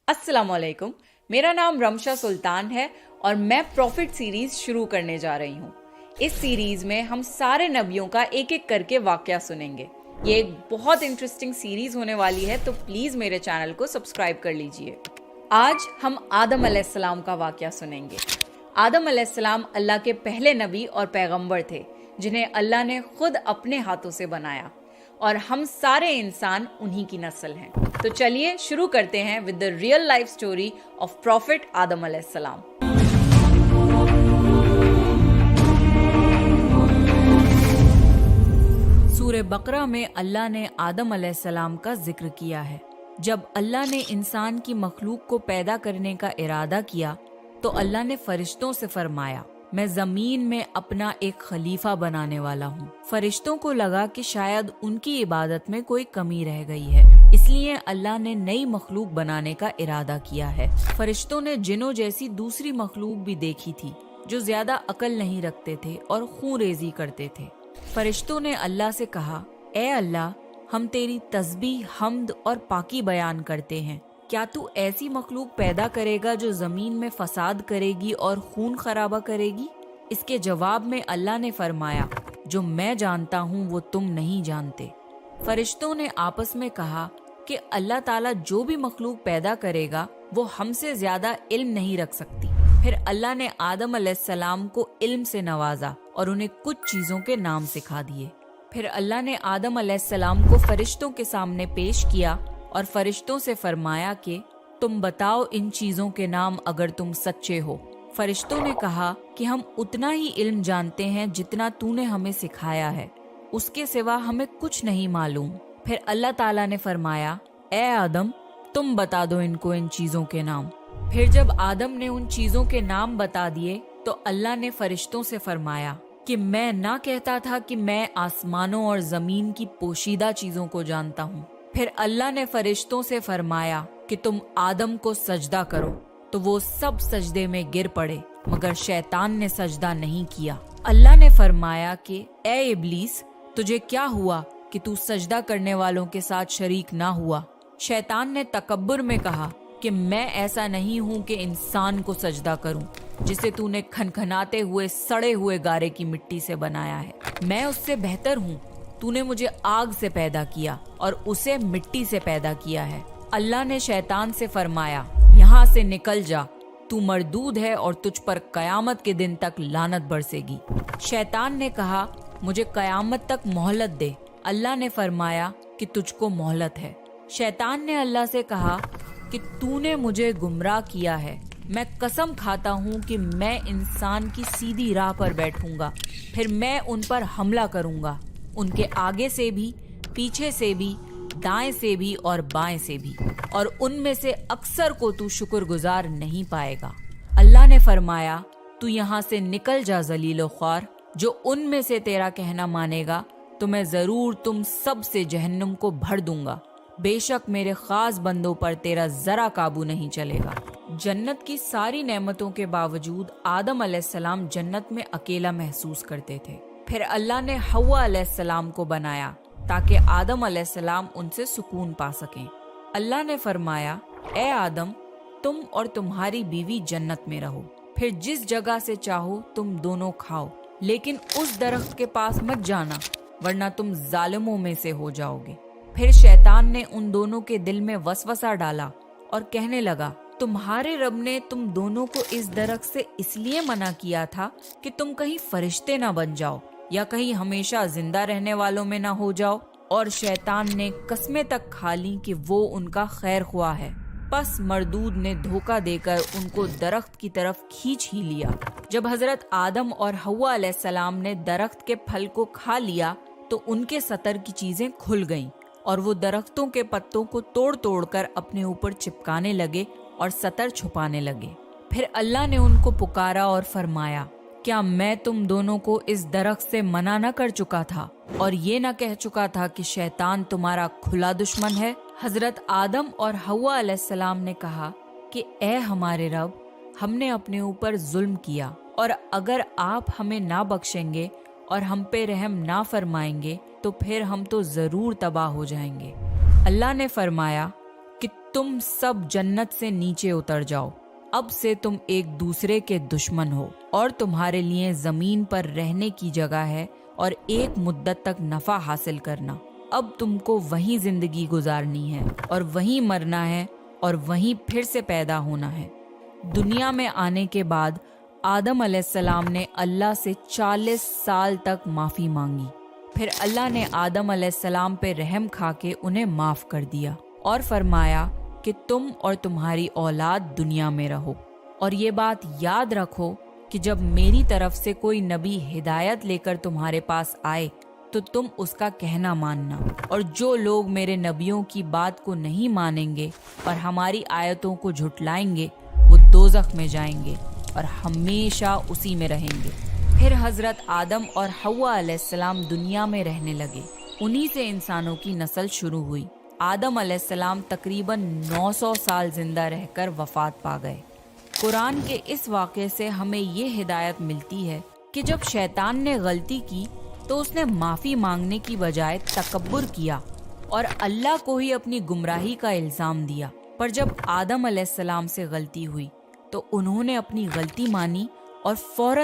अस्सलाम वालेकुम। मेरा नाम रमशा सुल्तान है और मैं प्रॉफिट सीरीज शुरू करने जा रही हूँ। इस सीरीज में हम सारे नबियों का एक एक करके वाकया सुनेंगे। ये एक बहुत इंटरेस्टिंग सीरीज होने वाली है, तो प्लीज मेरे चैनल को सब्सक्राइब कर लीजिए। आज हम आदम अलैहिस्सलाम का वाकया सुनेंगे। आदम अलैहिस्सलाम अल्लाह के पहले नबी और पैगंबर थे, जिन्हें अल्लाह ने खुद अपने हाथों से बनाया, और हम सारे इंसान उन्हीं की नस्ल हैं। तो चलिए शुरू करते हैं with the real life story of prophet Adam अलैहिस्सलाम। सूरह बकरा में अल्लाह ने आदम अलैहिस्सलाम का जिक्र किया है। जब अल्लाह ने इंसान की मखलूक को पैदा करने का इरादा किया तो अल्लाह ने फरिश्तों से फरमाया, मैं जमीन में अपना एक खलीफा बनाने वाला हूँ। फरिश्तों को लगा कि शायद उनकी इबादत में कोई कमी रह गई है, इसलिए अल्लाह ने नई मखलूक बनाने का इरादा किया है। फरिश्तों ने जिन्नों जैसी दूसरी मखलूक भी देखी थी जो ज्यादा अकल नहीं रखते थे और खून रेजी करते थे। फरिश्तों ने अल्लाह से कहा, ए अल्लाह, हम तेरी तस्बीह, हम्द और पाकी बयान करते हैं। क्या तू ऐसी मखलूक पैदा करेगा जो जमीन में फसाद करेगी और खून खराबा करेगी? इसके जवाब में अल्लाह ने फरमाया, जो मैं जानता हूँ वो तुम नहीं जानते। फरिश्तों ने आपस में कहा कि अल्लाह ताला जो भी मखलूक पैदा करेगा वो हमसे ज्यादा इल्म नहीं रख सकती। फिर अल्लाह ने आदम अलैहिस्सलाम को इल्म से नवाजा और उन्हें कुछ चीजों के नाम सिखा दिए। फिर अल्लाह ने आदम अलैहिस्सलाम को फरिश्तों के सामने पेश किया और फरिश्तों से फरमाया कि तुम बताओ इन चीजों के नाम अगर तुम सच्चे हो। फरिश्तों ने कहा कि हम उतना ही इल्म जानते हैं जितना तूने हमें सिखाया है, उसके सिवा हमें कुछ नहीं मालूम। फिर अल्लाह ताला ने फरमाया, ए आदम, तुम बता दो इनको इन चीजों के नाम। फिर जब आदम ने उन चीजों के नाम बता दिए तो अल्लाह ने फरिश्तों से फरमाया कि मैं ना कहता था कि मैं आसमानों और जमीन की पोशीदा चीजों को जानता हूँ। फिर अल्लाह ने फरिश्तों से फरमाया कि तुम आदम को सजदा करो, तो वो सब सजदे में गिर पड़े, मगर शैतान ने सजदा नहीं किया। अल्लाह ने फरमाया कि ए इब्लीस, तुझे क्या हुआ कि तू सजदा करने वालों के साथ शरीक ना हुआ? शैतान ने तकब्बुर में कहा कि मैं ऐसा नहीं हूँ कि इंसान को सजदा करूँ जिसे तूने खनखनाते हुए सड़े हुए गारे की मिट्टी से बनाया है। मैं उससे बेहतर हूँ। तूने मुझे आग से पैदा किया और उसे मिट्टी से पैदा किया है। अल्लाह ने शैतान से फरमाया, यहाँ से निकल जा, तू मरदूद है और तुझ पर कयामत के दिन तक लानत बरसेगी। शैतान ने कहा, मुझे कयामत तक मोहलत दे। अल्लाह ने फरमाया कि तुझको मोहलत है। शैतान ने अल्लाह से कहा कि तूने मुझे गुमराह किया है। मैं कसम खाता हूँ कि मैं इंसान की सीधी राह पर बैठूंगा, फिर मैं उन पर हमला करूंगा, उनके आगे से भी, पीछे से भी, दाएं से भी और बाएं से भी, और उनमें से अक्सर को तू शुक्रगुजार नहीं पाएगा। अल्लाह ने फरमाया, तू यहाँ से निकल जा जलीलो ख्वार। जो उनमें से तेरा कहना मानेगा तो मैं जरूर तुम सब से जहन्नुम को भर दूंगा। बेशक मेरे खास बंदों पर तेरा जरा काबू नहीं चलेगा। जन्नत की सारी नेमतों के बावजूद आदम अलैहिस्सलाम जन्नत में अकेला महसूस करते थे। फिर अल्लाह ने हव्वा अलैहिस्सलाम को बनाया ताकि आदम अलैहिस्सलाम उनसे सुकून पा सकें। अल्लाह ने फरमाया, ए आदम, तुम और तुम्हारी बीवी जन्नत में रहो, फिर जिस जगह से चाहो तुम दोनों खाओ, लेकिन उस दरख्त के पास मत जाना वरना तुम जालिमों में से हो जाओगे। फिर शैतान ने उन दोनों के दिल में वसवसा डाला और कहने लगा, तुम्हारे रब ने तुम दोनों को इस दरख्त से इसलिए मना किया था कि तुम कहीं फरिश्ते ना बन जाओ या कहीं हमेशा जिंदा रहने वालों में ना हो जाओ। और शैतान ने कस्में तक खा ली कि वो उनका खैर ख्वाह है। बस मरदूद ने धोखा देकर उनको दरख्त की तरफ खींच ही लिया। जब हजरत आदम और हव्वा अलैहिस्सलाम ने दरख्त के फल को खा लिया तो उनके सतर की चीजें खुल गईं और वो दरख्तों के पत्तों को तोड़ तोड़ कर अपने ऊपर चिपकाने लगे और सतर छुपाने लगे। फिर अल्लाह ने उनको पुकारा और फरमाया, क्या मैं तुम दोनों को इस दरख्त से मना न कर चुका था और ये न कह चुका था कि शैतान तुम्हारा खुला दुश्मन है? हजरत आदम और हव्वा अलैहिस्सलाम ने कहा कि ए हमारे रब, हमने अपने ऊपर जुल्म किया और अगर आप हमें ना बख्शेंगे और हम पे रहम ना फरमाएंगे तो फिर हम तो जरूर तबाह हो जाएंगे। अल्लाह ने फरमाया कि तुम सब जन्नत से नीचे उतर जाओ। अब से तुम एक दूसरे के दुश्मन हो और तुम्हारे लिए जमीन पर रहने की जगह है और एक मुद्दत तक नफा हासिल करना। अब तुमको वहीं जिंदगी गुजारनी है और वहीं मरना है और वहीं फिर से पैदा होना है। दुनिया में आने के बाद आदम अलैहिस्सलाम ने अल्लाह से 40 साल तक माफ़ी मांगी। फिर अल्लाह ने आदम अलैहिस्सलाम पे रहम खा के उन्हें माफ़ कर दिया और फरमाया कि तुम और तुम्हारी औलाद दुनिया में रहो। और ये बात याद रखो कि जब मेरी तरफ से कोई नबी हिदायत लेकर तुम्हारे पास आए तो तुम उसका कहना मानना, और जो लोग मेरे नबियों की बात को नहीं मानेंगे और हमारी आयतों को झुटलाएंगे वो दोज़ख में जाएंगे और हमेशा उसी में रहेंगे। फिर हजरत आदम और हव्वा अलैहिस्सलाम दुनिया में रहने लगे। उन्हीं से इंसानों की नस्ल शुरू हुई। आदम अलैहिस्सलाम तकरीबन 900 साल जिंदा रहकर वफात पा गए। कुरान के इस वाक़े से हमें ये हिदायत मिलती है कि जब शैतान ने गलती की तो उसने माफ़ी मांगने की बजाय तकब्बुर किया और अल्लाह को ही अपनी गुमराही का इल्ज़ाम दिया। पर जब आदम अलैहिस्सलाम से गलती हुई तो उन्होंने अपनी गलती मानी और फौरन